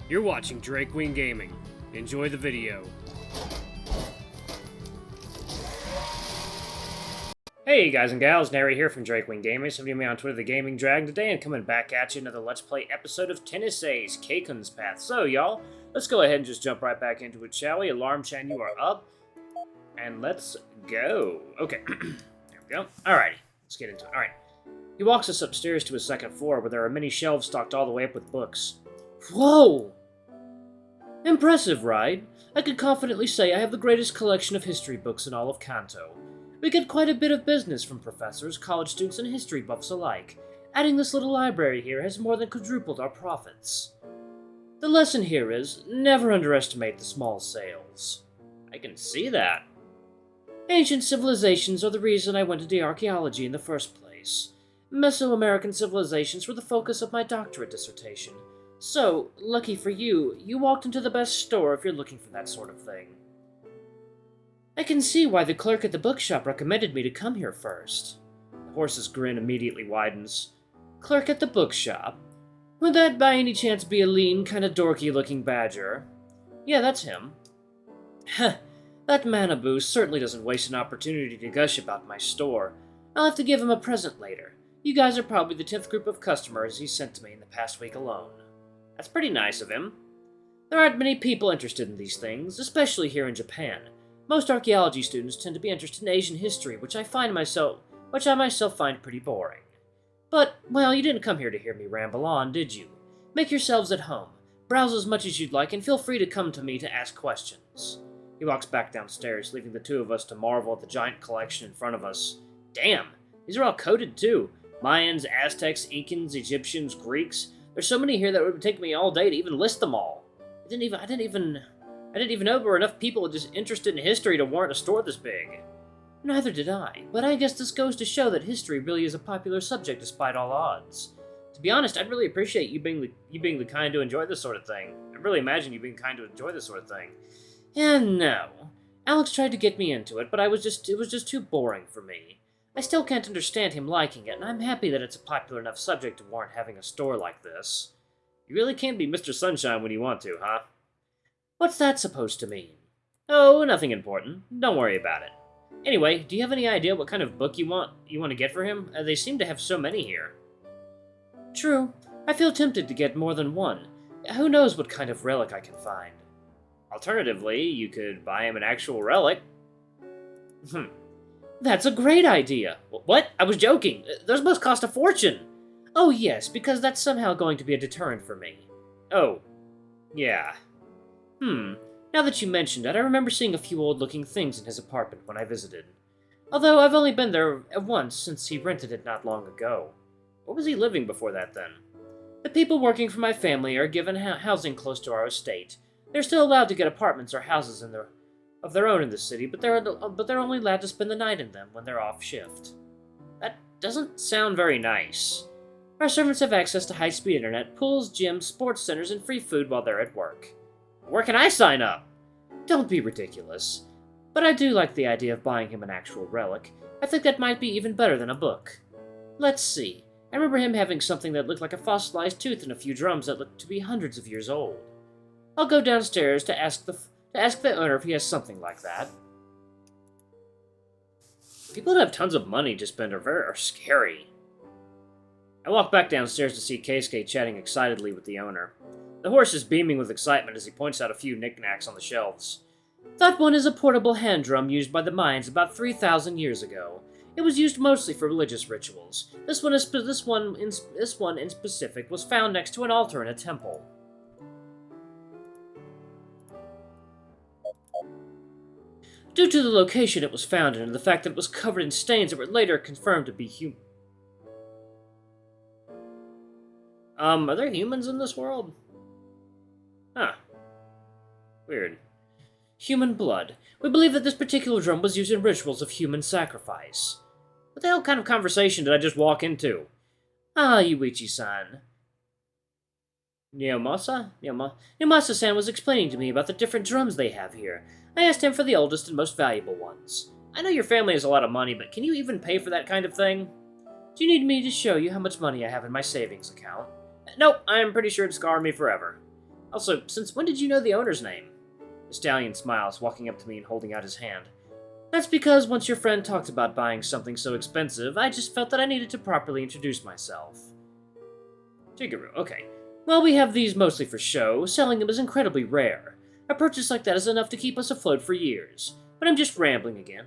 You're watching Kei-kun Gaming. Enjoy the video. Hey guys and gals, Nary here from Kei-kun Gaming. Some of you me on Twitter, the Gaming Dragon, today, and coming back at you another Let's Play episode of Tennessee's Kei-kun's Path. So, y'all, let's go ahead and just jump right back into it, shall we? Alarm Chan, you are up. And let's go. Okay, there we go. Alrighty, let's get into it. Alright. He walks us upstairs to his second floor, where there are many shelves stocked all the way up with books. Whoa! Impressive, right? I could confidently say I have the greatest collection of history books in all of Kanto. We get quite a bit of business from professors, college students, and history buffs alike. Adding this little library here has more than quadrupled our profits. The lesson here is, never underestimate the small sales. I can see that. Ancient civilizations are the reason I went into archaeology in the first place. Mesoamerican civilizations were the focus of my doctorate dissertation. So, lucky for you, you walked into the best store if you're looking for that sort of thing. I can see why the clerk at the bookshop recommended me to come here first. The horse's grin immediately widens. Clerk at the bookshop? Would that by any chance be a lean, kinda dorky-looking badger? Yeah, that's him. Heh, that Manabu certainly doesn't waste an opportunity to gush about my store. I'll have to give him a present later. You guys are probably the 10th group of customers he sent to me in the past week alone. That's pretty nice of him. There aren't many people interested in these things, especially here in Japan. Most archaeology students tend to be interested in Asian history, which I myself find pretty boring. But, well, you didn't come here to hear me ramble on, did you? Make yourselves at home. Browse as much as you'd like, and feel free to come to me to ask questions. He walks back downstairs, leaving the two of us to marvel at the giant collection in front of us. Damn, these are all coded too. Mayans, Aztecs, Incans, Egyptians, Greeks. There's so many here that it would take me all day to even list them all. I didn't even know there were enough people just interested in history to warrant a store this big. Neither did I, but I guess this goes to show that history really is a popular subject despite all odds. To be honest, I'd really appreciate you being the kind to enjoy this sort of thing. I really imagine you being kind to enjoy this sort of thing. And no. Alex tried to get me into it, but it was just too boring for me. I still can't understand him liking it, and I'm happy that it's a popular enough subject to warrant having a store like this. You really can't be Mr. Sunshine when you want to, huh? What's that supposed to mean? Oh, nothing important. Don't worry about it. Anyway, do you have any idea what kind of book you want to get for him? They seem to have so many here. True. I feel tempted to get more than one. Who knows what kind of relic I can find. Alternatively, you could buy him an actual relic. That's a great idea! What? I was joking! Those must cost a fortune! Oh yes, because that's somehow going to be a deterrent for me. Oh. Yeah. Now that you mentioned it, I remember seeing a few old-looking things in his apartment when I visited. Although I've only been there once since he rented it not long ago. Where was he living before that, then? The people working for my family are given housing close to our estate. They're still allowed to get apartments or houses of their own in the city, but they're only allowed to spend the night in them when they're off shift. That doesn't sound very nice. Our servants have access to high-speed internet, pools, gyms, sports centers, and free food while they're at work. Where can I sign up? Don't be ridiculous. But I do like the idea of buying him an actual relic. I think that might be even better than a book. Let's see. I remember him having something that looked like a fossilized tooth and a few drums that looked to be hundreds of years old. I'll go downstairs to ask the owner if he has something like that. People that have tons of money to spend are scary. I walk back downstairs to see Keisuke chatting excitedly with the owner. The horse is beaming with excitement as he points out a few knickknacks on the shelves. That one is a portable hand drum used by the Mayans about 3,000 years ago. It was used mostly for religious rituals. This one in specific was found next to an altar in a temple. Due to the location it was found in and the fact that it was covered in stains that were later confirmed to be human. Are there humans in this world? Huh. Weird. Human blood. We believe that this particular drum was used in rituals of human sacrifice. What the hell kind of conversation did I just walk into? Ah, Yuichi-san. Neomasa-san was explaining to me about the different drums they have here. I asked him for the oldest and most valuable ones. I know your family has a lot of money, but can you even pay for that kind of thing? Do you need me to show you how much money I have in my savings account? Nope, I'm pretty sure it'd scar me forever. Also, since when did you know the owner's name? The stallion smiles, walking up to me and holding out his hand. That's because once your friend talked about buying something so expensive, I just felt that I needed to properly introduce myself. Shigeru, okay. Well, we have these mostly for show. Selling them is incredibly rare. A purchase like that is enough to keep us afloat for years. But I'm just rambling again.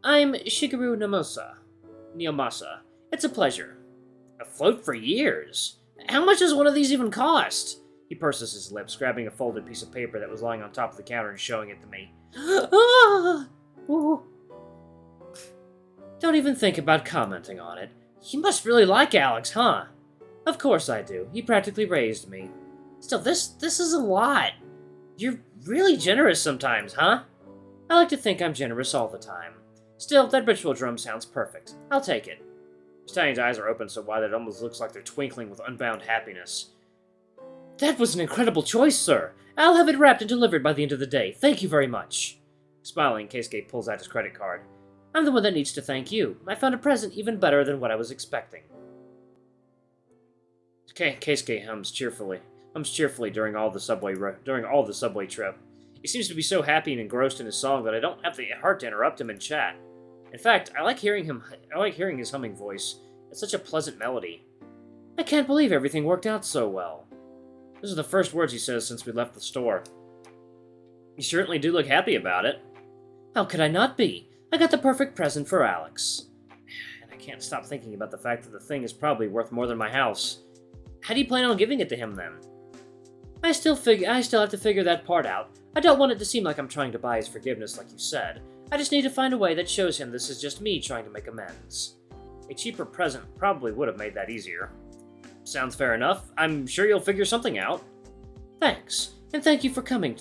I'm Shigeru Niomasa. It's a pleasure. Afloat for years? How much does one of these even cost? He purses his lips, grabbing a folded piece of paper that was lying on top of the counter and showing it to me. Don't even think about commenting on it. You must really like Alex, huh? Of course I do. He practically raised me. Still, this is a lot. You're really generous sometimes, huh? I like to think I'm generous all the time. Still, that ritual drum sounds perfect. I'll take it. Stallion's eyes are open so wide that it almost looks like they're twinkling with unbound happiness. That was an incredible choice, sir. I'll have it wrapped and delivered by the end of the day. Thank you very much. Smiling, Keisuke pulls out his credit card. I'm the one that needs to thank you. I found a present even better than what I was expecting. Keisuke hums cheerfully during all the subway trip. He seems to be so happy and engrossed in his song that I don't have the heart to interrupt him and chat. In fact, I like hearing his humming voice. It's such a pleasant melody. I can't believe everything worked out so well. Those are the first words he says since we left the store. You certainly do look happy about it. How could I not be? I got the perfect present for Alex. And I can't stop thinking about the fact that the thing is probably worth more than my house. How do you plan on giving it to him, then? I still have to figure that part out. I don't want it to seem like I'm trying to buy his forgiveness like you said. I just need to find a way that shows him this is just me trying to make amends. A cheaper present probably would have made that easier. Sounds fair enough. I'm sure you'll figure something out. Thanks, and thank you for coming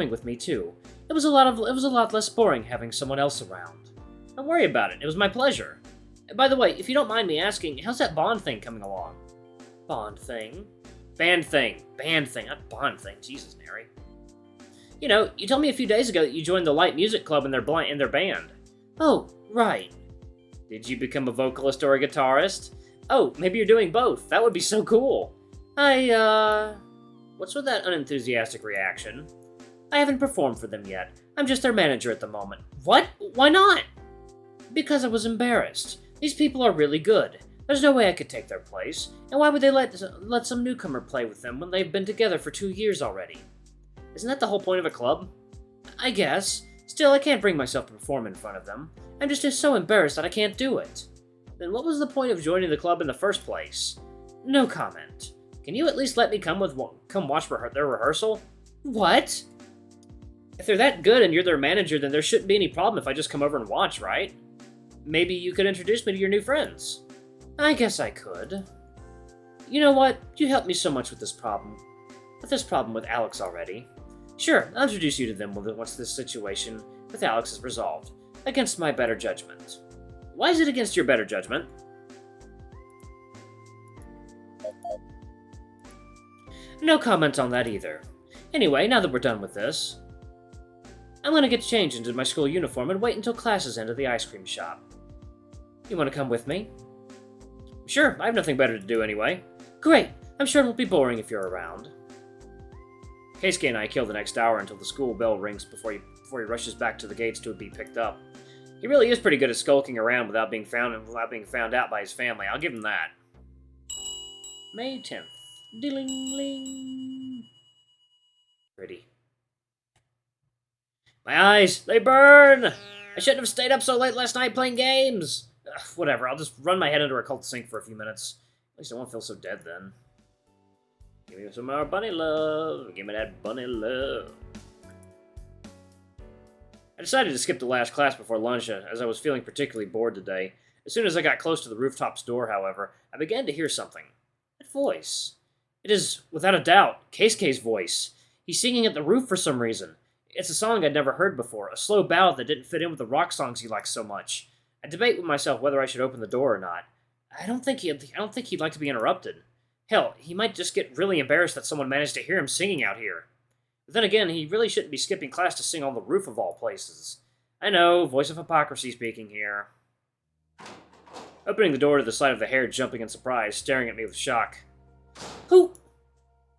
with me too. It was a lot less boring having someone else around. Don't worry about it. It was my pleasure. And by the way, if you don't mind me asking, how's that Bond thing coming along? Bond thing? Band thing, not Bond thing. Jesus, Neri. You know, you told me a few days ago that you joined the light music club in their band. Oh, right. Did you become a vocalist or a guitarist? Oh, maybe you're doing both. That would be so cool. What's with that unenthusiastic reaction? I haven't performed for them yet. I'm just their manager at the moment. What? Why not? Because I was embarrassed. These people are really good. There's no way I could take their place. And why would they let some newcomer play with them when they've been together for 2 years already? Isn't that the whole point of a club? I guess. Still, I can't bring myself to perform in front of them. I'm just so embarrassed that I can't do it. Then what was the point of joining the club in the first place? No comment. Can you at least let me come watch their rehearsal? What? If they're that good and you're their manager, then there shouldn't be any problem if I just come over and watch, right? Maybe you could introduce me to your new friends. I guess I could. You know what? You helped me so much with this problem. With Alex already. Sure, I'll introduce you to them once this situation with Alex is resolved. Against my better judgment. Why is it against your better judgment? No comment on that either. Anyway, now that we're done with this, I'm gonna get changed into my school uniform and wait until classes end at the ice cream shop. You wanna come with me? Sure, I have nothing better to do anyway. Great, I'm sure it won't be boring if you're around. Keisuke and I kill the next hour until the school bell rings before he rushes back to the gates to be picked up. He really is pretty good at skulking around without being found out by his family. I'll give him that. May 10th. Ding-ling-ling. Pretty. My eyes, they burn! I shouldn't have stayed up so late last night playing games! Ugh, whatever, I'll just run my head under a cold sink for a few minutes. At least I won't feel so dead then. Give me some more bunny love. Give me that bunny love. I decided to skip the last class before lunch, as I was feeling particularly bored today. As soon as I got close to the rooftop's door, however, I began to hear something. That voice. It is, without a doubt, Keisuke's voice. He's singing at the roof for some reason. It's a song I'd never heard before, a slow ballad that didn't fit in with the rock songs he likes so much. I debate with myself whether I should open the door or not. I don't think he'd like to be interrupted. Hell, he might just get really embarrassed that someone managed to hear him singing out here. But then again, he really shouldn't be skipping class to sing on the roof of all places. I know, voice of hypocrisy speaking here. Opening the door to the sight of the hare jumping in surprise, staring at me with shock. Who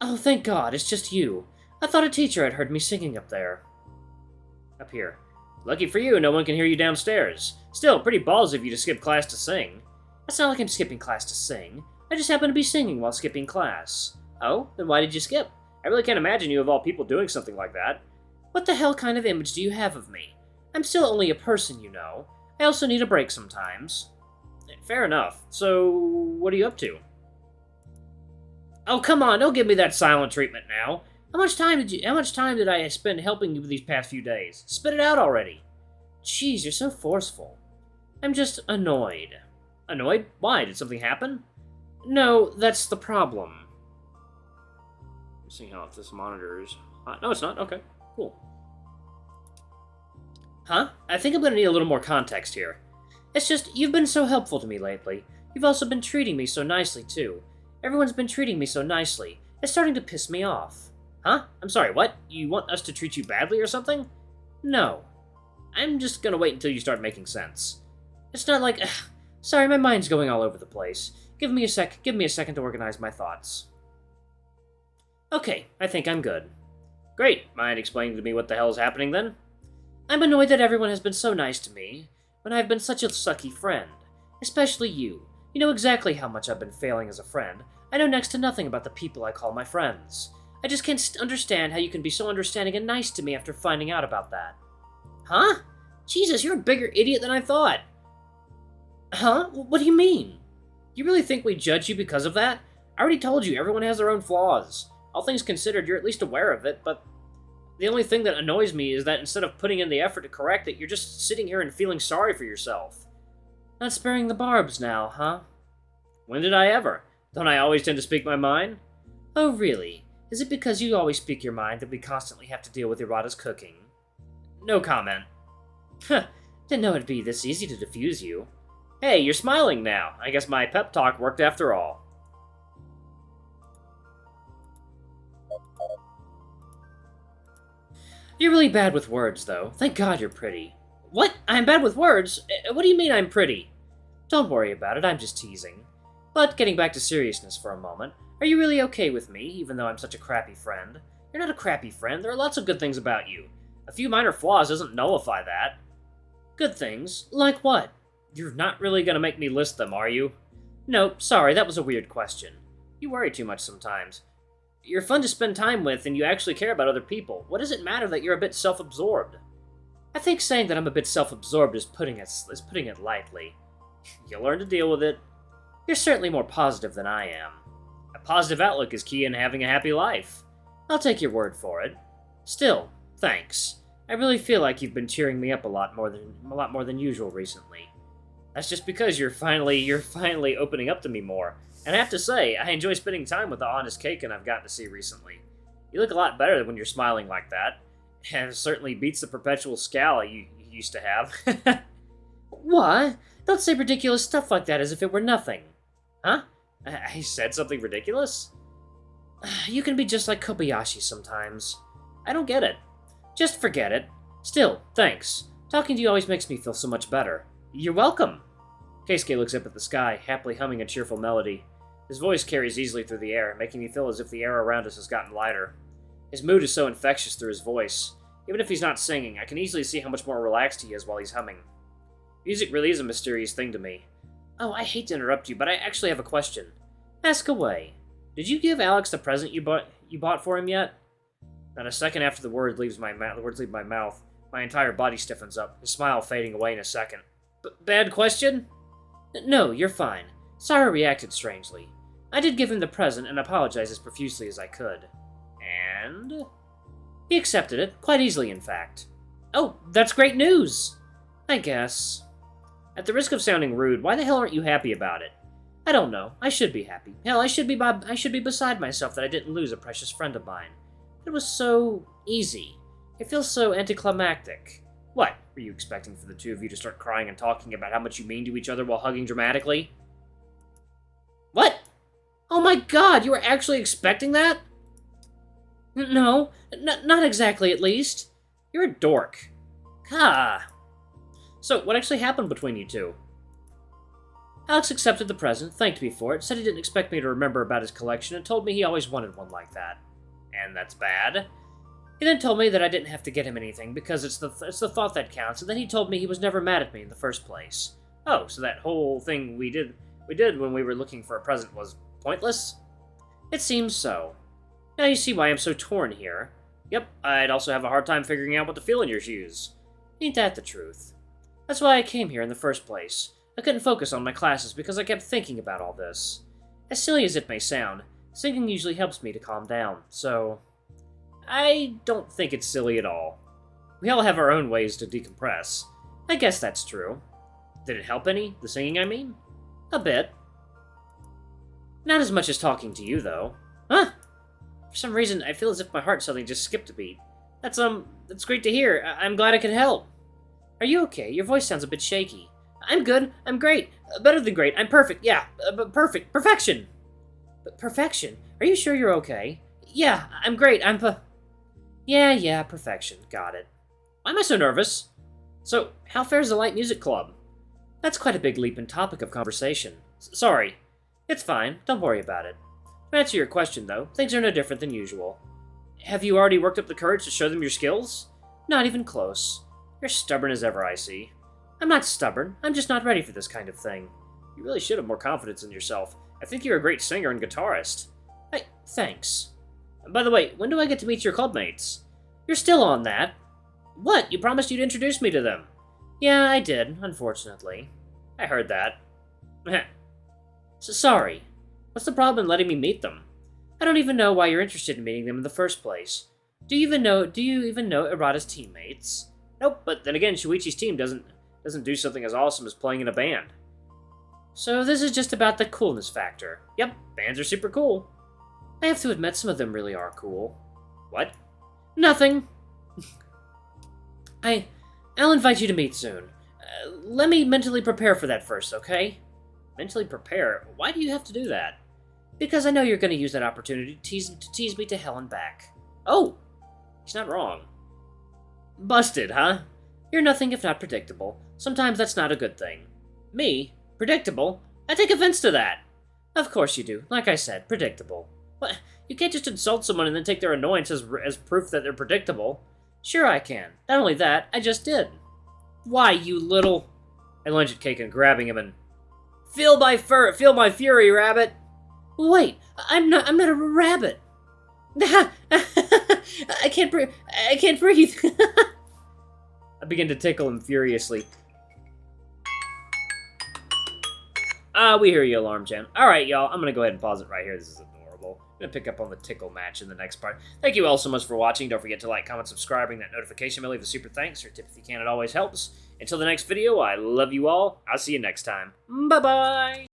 Oh, thank God, it's just you. I thought a teacher had heard me singing up there. Up here. Lucky for you, no one can hear you downstairs. Still, pretty balls of you to skip class to sing. It's not like I'm skipping class to sing. I just happen to be singing while skipping class. Oh? Then why did you skip? I really can't imagine you of all people doing something like that. What the hell kind of image do you have of me? I'm still only a person, you know. I also need a break sometimes. Fair enough. So, what are you up to? Oh, come on, don't give me that silent treatment now. How much time did I spend helping you these past few days? Spit it out already. Jeez, you're so forceful. I'm just annoyed. Annoyed? Why? Did something happen? No, that's the problem. Let's see how this monitor is. No, it's not. Okay, cool. Huh? I think I'm gonna need a little more context here. It's just, you've been so helpful to me lately. You've also been treating me so nicely, too. Everyone's been treating me so nicely. It's starting to piss me off. Huh? I'm sorry, what? You want us to treat you badly or something? No. I'm just gonna wait until you start making sense. It's not like... sorry, my mind's going all over the place. Give me a second to organize my thoughts. Okay, I think I'm good. Great. Mind explaining to me what the hell is happening, then? I'm annoyed that everyone has been so nice to me, when I've been such a sucky friend. Especially you. You know exactly how much I've been failing as a friend. I know next to nothing about the people I call my friends. I just can't understand how you can be so understanding and nice to me after finding out about that. Huh? Jesus, you're a bigger idiot than I thought. Huh? What do you mean? You really think we judge you because of that? I already told you, everyone has their own flaws. All things considered, you're at least aware of it, but the only thing that annoys me is that instead of putting in the effort to correct it, you're just sitting here and feeling sorry for yourself. Not sparing the barbs now, huh? When did I ever? Don't I always tend to speak my mind? Oh, really? Is it because you always speak your mind that we constantly have to deal with Irata's cooking? No comment. Huh, didn't know it'd be this easy to defuse you. Hey, you're smiling now. I guess my pep talk worked after all. You're really bad with words, though. Thank God you're pretty. What? I'm bad with words? What do you mean I'm pretty? Don't worry about it, I'm just teasing. But getting back to seriousness for a moment, are you really okay with me, even though I'm such a crappy friend? You're not a crappy friend, there are lots of good things about you. A few minor flaws doesn't nullify that. Good things? Like what? You're not really gonna make me list them, are you? Nope, sorry, that was a weird question. You worry too much sometimes. You're fun to spend time with, and you actually care about other people. What does it matter that you're a bit self-absorbed? I think saying that I'm a bit self-absorbed is putting it lightly. You'll learn to deal with it. You're certainly more positive than I am. A positive outlook is key in having a happy life. I'll take your word for it. Still, thanks. I really feel like you've been cheering me up a lot more than usual recently. That's just because you're finally opening up to me more. And I have to say, I enjoy spending time with the honest Kei-kun I've gotten to see recently. You look a lot better when you're smiling like that. And it certainly beats the perpetual scowl you used to have. What? Don't say ridiculous stuff like that as if it were nothing. Huh? I said something ridiculous? You can be just like Kobayashi sometimes. I don't get it. Just forget it. Still, thanks. Talking to you always makes me feel so much better. You're welcome. Keisuke looks up at the sky, happily humming a cheerful melody. His voice carries easily through the air, making me feel as if the air around us has gotten lighter. His mood is so infectious through his voice. Even if he's not singing, I can easily see how much more relaxed he is while he's humming. Music really is a mysterious thing to me. Oh, I hate to interrupt you, but I actually have a question. Ask away. Did you give Alex the present you bought for him yet? Not a second after the words leave my mouth, my entire body stiffens up, his smile fading away in a second. Bad question? No, you're fine. Sara reacted strangely. I did give him the present and apologized as profusely as I could. And? He accepted it, quite easily in fact. Oh, that's great news! I guess. At the risk of sounding rude, why the hell aren't you happy about it? I don't know. I should be happy. Hell, I should be beside myself that I didn't lose a precious friend of mine. It was so easy. It feels so anticlimactic. What? Were you expecting for the two of you to start crying and talking about how much you mean to each other while hugging dramatically? What? Oh my god, you were actually expecting that? No, not exactly at least. You're a dork. Ah. So, what actually happened between you two? Alex accepted the present, thanked me for it, said he didn't expect me to remember about his collection, and told me he always wanted one like that. And that's bad. He then told me that I didn't have to get him anything, because it's the thought that counts, and then he told me he was never mad at me in the first place. Oh, so that whole thing we did when we were looking for a present was pointless? It seems so. Now you see why I'm so torn here. Yep, I'd also have a hard time figuring out what to feel in your shoes. Ain't that the truth? That's why I came here in the first place. I couldn't focus on my classes because I kept thinking about all this. As silly as it may sound, singing usually helps me to calm down, so... I don't think it's silly at all. We all have our own ways to decompress. I guess that's true. Did it help any? The singing, I mean? A bit. Not as much as talking to you, though. Huh? For some reason, I feel as if my heart suddenly just skipped a beat. That's great to hear. I'm glad I could help. Are you okay? Your voice sounds a bit shaky. I'm good. I'm great. Better than great. I'm perfect. Yeah, perfect. Perfection. Perfection? Are you sure you're okay? Yeah, I'm great. Yeah, perfection. Got it. Why am I so nervous? So, how fares the light music club? That's quite a big leap in topic of conversation. Sorry. It's fine. Don't worry about it. To answer your question, though, things are no different than usual. Have you already worked up the courage to show them your skills? Not even close. You're stubborn as ever, I see. I'm not stubborn. I'm just not ready for this kind of thing. You really should have more confidence in yourself. I think you're a great singer and guitarist. Thanks. By the way, when do I get to meet your clubmates? You're still on that. What? You promised you'd introduce me to them. Yeah, I did, unfortunately. I heard that. Sorry. What's the problem in letting me meet them? I don't even know why you're interested in meeting them in the first place. Do you even know Irata's teammates? Nope, but then again, Shuichi's team doesn't do something as awesome as playing in a band. So this is just about the coolness factor. Yep, bands are super cool. I have to admit, some of them really are cool. What? Nothing. I'll invite you to meet soon. Let me mentally prepare for that first, okay? Mentally prepare? Why do you have to do that? Because I know you're going to use that opportunity to tease me to hell and back. Oh! He's not wrong. Busted, huh? You're nothing if not predictable. Sometimes that's not a good thing. Me? Predictable? I take offense to that. Of course you do. Like I said, predictable. What? You can't just insult someone and then take their annoyance as proof that they're predictable. Sure I can. Not only that, I just did. Why, you little... I lunge at Kei-kun, grabbing him and... Feel my fury, rabbit! Wait, I'm not a rabbit! I can't breathe. I begin to tickle him furiously. We hear you, Alarm Chan. Alright, y'all, I'm gonna go ahead and pause it right here. This is adorable. I'm gonna pick up on the tickle match in the next part. Thank you all so much for watching. Don't forget to like, comment, subscribe, ring that notification bell, leave a super thanks, or tip if you can, it always helps. Until the next video, I love you all. I'll see you next time. Bye-bye!